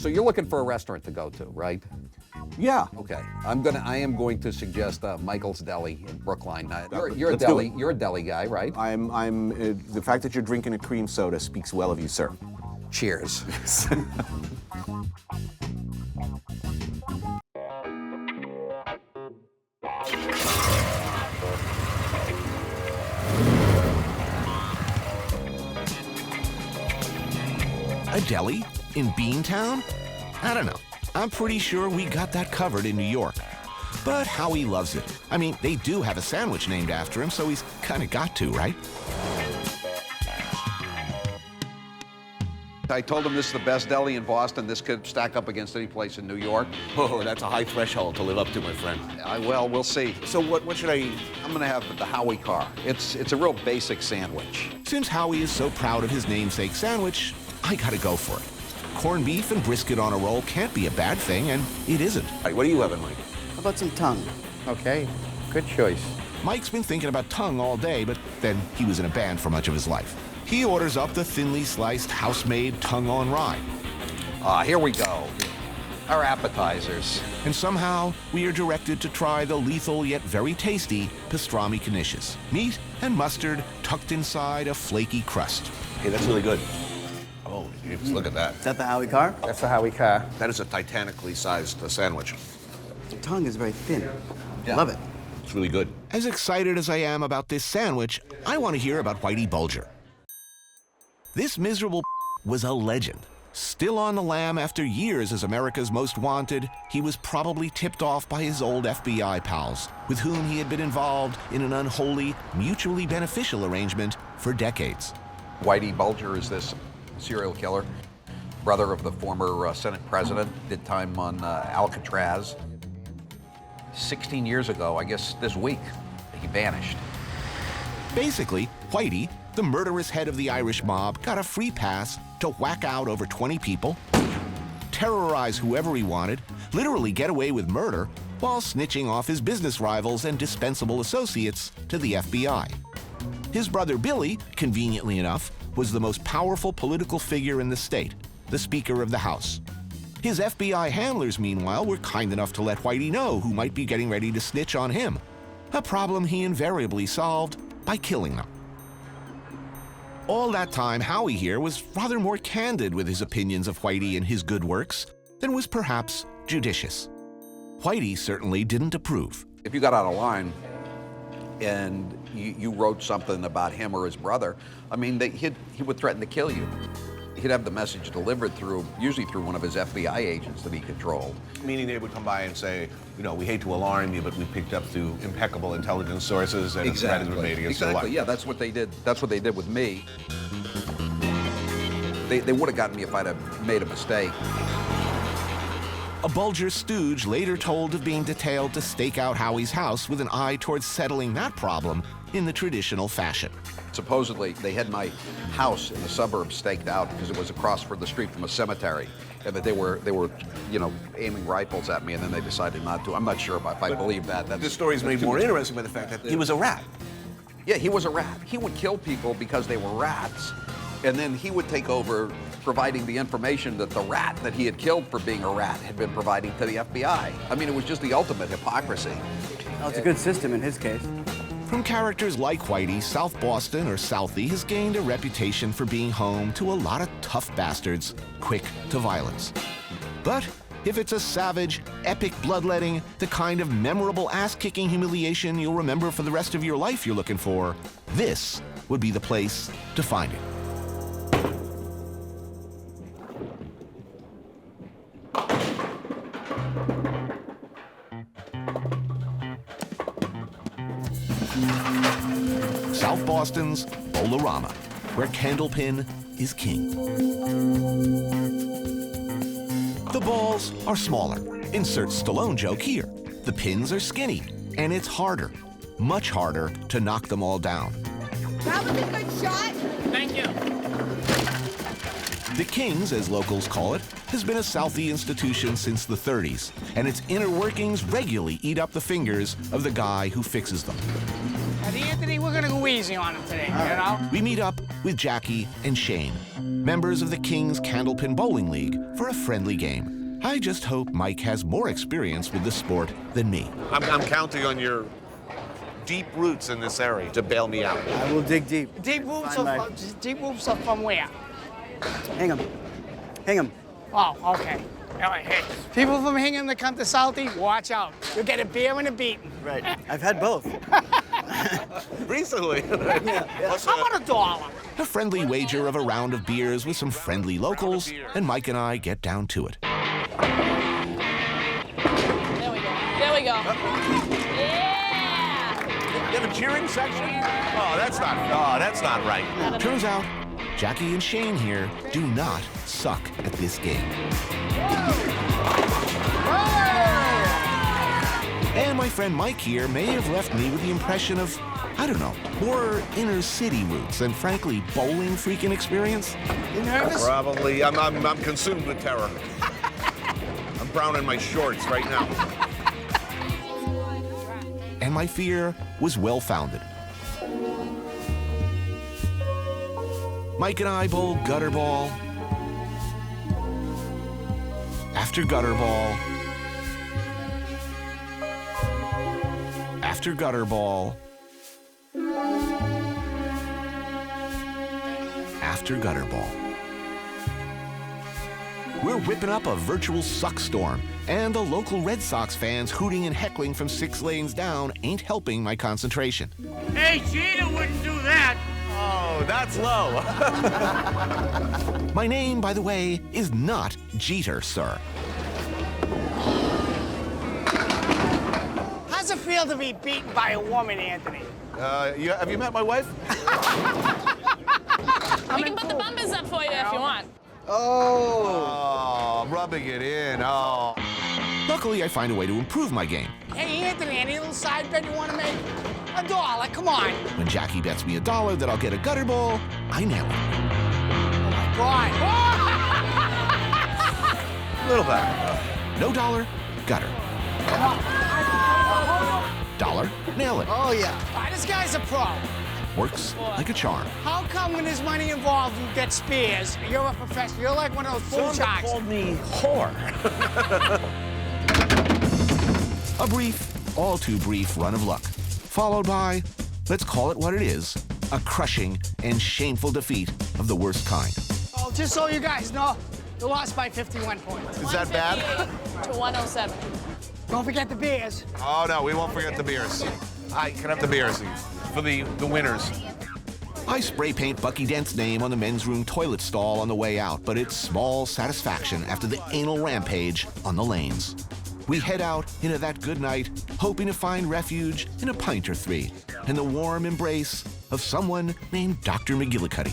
So you're looking for a restaurant to go to, right? Yeah. Okay. I am going to suggest Michael's Deli in Brookline. You're a Let's do deli. it. You're a deli guy, right? The fact that you're drinking a cream soda speaks well of you, sir. Cheers. A deli in Beantown? I don't know. I'm pretty sure we got that covered in New York. But Howie loves it. I mean, they do have a sandwich named after him, so he's kind of got to, right? I told him this is the best deli in Boston. This could stack up against any place in New York. Oh, that's a high threshold to live up to, my friend. Well, we'll see. So what should I eat? I'm gonna have the Howie car. It's a real basic sandwich. Since Howie is so proud of his namesake sandwich, I gotta go for it. Corned beef and brisket on a roll can't be a bad thing, and it isn't. All right, what do you have in mind? How about some tongue? Okay, good choice. Mike's been thinking about tongue all day, but then he was in a band for much of his life. He orders up the thinly sliced, house-made tongue on rye. Here we go. Our appetizers. And somehow, we are directed to try the lethal yet very tasty pastrami knishes. Meat and mustard tucked inside a flaky crust. Hey, that's really good. Oh, jeez, look at that. Is that the Howie car? That's the Howie car. That is a titanically sized sandwich. The tongue is very thin. Yeah. Love it. It's really good. As excited as I am about this sandwich, I want to hear about Whitey Bulger. This miserable was a legend. Still on the lam after years as America's Most Wanted, he was probably tipped off by his old FBI pals, with whom he had been involved in an unholy, mutually beneficial arrangement for decades. Whitey Bulger is this serial killer, brother of the former Senate president, did time on Alcatraz. 16 years ago, I guess this week, he vanished. Basically, Whitey, the murderous head of the Irish mob, got a free pass to whack out over 20 people, terrorize whoever he wanted, literally get away with murder, while snitching off his business rivals and dispensable associates to the FBI. His brother Billy, conveniently enough, was the most powerful political figure in the state, the Speaker of the House. His FBI handlers, meanwhile, were kind enough to let Whitey know who might be getting ready to snitch on him, a problem he invariably solved by killing them. All that time, Howie here was rather more candid with his opinions of Whitey and his good works than was perhaps judicious. Whitey certainly didn't approve. If you got out of line and you wrote something about him or his brother, I mean, he would threaten to kill you. He'd have the message delivered usually through one of his FBI agents that he controlled. Meaning they would come by and say, we hate to alarm you, but we picked up through impeccable intelligence sources and a threat has been made against your life. Yeah, that's what they did. That's what they did with me. They would have gotten me if I'd have made a mistake. A Bulger stooge later told of being detailed to stake out Howie's house with an eye towards settling that problem in the traditional fashion. Supposedly, they had my house in the suburbs staked out because it was across from the street from a cemetery, and that they were aiming rifles at me, and then they decided not to. I'm not sure if I believe that. This story is made more interesting by the fact that he was a rat. Yeah, he was a rat. He would kill people because they were rats, and then he would take over providing the information that the rat that he had killed for being a rat had been providing to the FBI. I mean, it was just the ultimate hypocrisy. Well, it's a good system in his case. From characters like Whitey, South Boston, or Southie has gained a reputation for being home to a lot of tough bastards, quick to violence. But if it's a savage, epic bloodletting, the kind of memorable ass-kicking humiliation you'll remember for the rest of your life you're looking for, this would be the place to find it. South Boston's Bowlarama, where candlepin is king. The balls are smaller. Insert Stallone joke here. The pins are skinny, and it's harder, much harder, to knock them all down. That was a good shot. Thank you. The Kings, as locals call it, has been a Southie institution since the 30s, and its inner workings regularly eat up the fingers of the guy who fixes them. Anthony, we're gonna go easy on him today, you know? We meet up with Jackie and Shane. members of the King's Candlepin Bowling League, for a friendly game. I just hope Mike has more experience with the sport than me. I'm counting on your deep roots in this area to bail me out. I will dig deep. Deep roots Fine, are deep roots are from where? Hang him. Hang him. Oh, okay. All right, hey, people from Hingham that come to Southie, watch out. You'll get a beer and a beating. Right. I've had both. Recently. How about $1? A friendly wager of a round of beers with some friendly locals, and Mike and I get down to it. There we go. There we go. Yeah! You have a cheering section? Oh, that's not right. Turns out, Jackie and Shane here do not suck at this game. And my friend Mike here may have left me with the impression of, I don't know, more inner city roots and frankly bowling freaking experience. You nervous? Probably. I'm consumed with terror. I'm browning my shorts right now. And my fear was well-founded. Mike and I bowl gutter ball after gutter ball after gutter ball after gutter ball. We're whipping up a virtual suck storm, and the local Red Sox fans hooting and heckling from 6 lanes down ain't helping my concentration. Hey, Jeter wouldn't do that. Oh, that's low. My name, by the way, is not Jeter, sir. How's it feel to be beaten by a woman, Anthony? Have you met my wife? We can put the bumpers up for you if you want. Oh, rubbing it in. Oh. Luckily, I find a way to improve my game. Hey, Anthony, any little side bet you want to make? $1, come on. When Jackie bets me $1 that I'll get a gutter ball, I nail it. Oh, my God. A little better. No dollar, gutter. Dollar, nail it. Oh, yeah. Oh, this guy's a pro. Works like a charm. How come when there's money involved, you get spears? You're a professional. You're like one of those bull sharks. me whore. A brief, all too brief run of luck, followed by, let's call it what it is, a crushing and shameful defeat of the worst kind. Oh, just so you guys know, you lost by 51 points. Is that bad? 158 to 107. Don't forget the beers. Oh, no, we won't forget the beers. I can have the beers for the winners. I spray paint Bucky Dent's name on the men's room toilet stall on the way out, but it's small satisfaction after the anal rampage on the lanes. We head out into that good night, hoping to find refuge in a pint or three and the warm embrace of someone named Dr. McGillicuddy.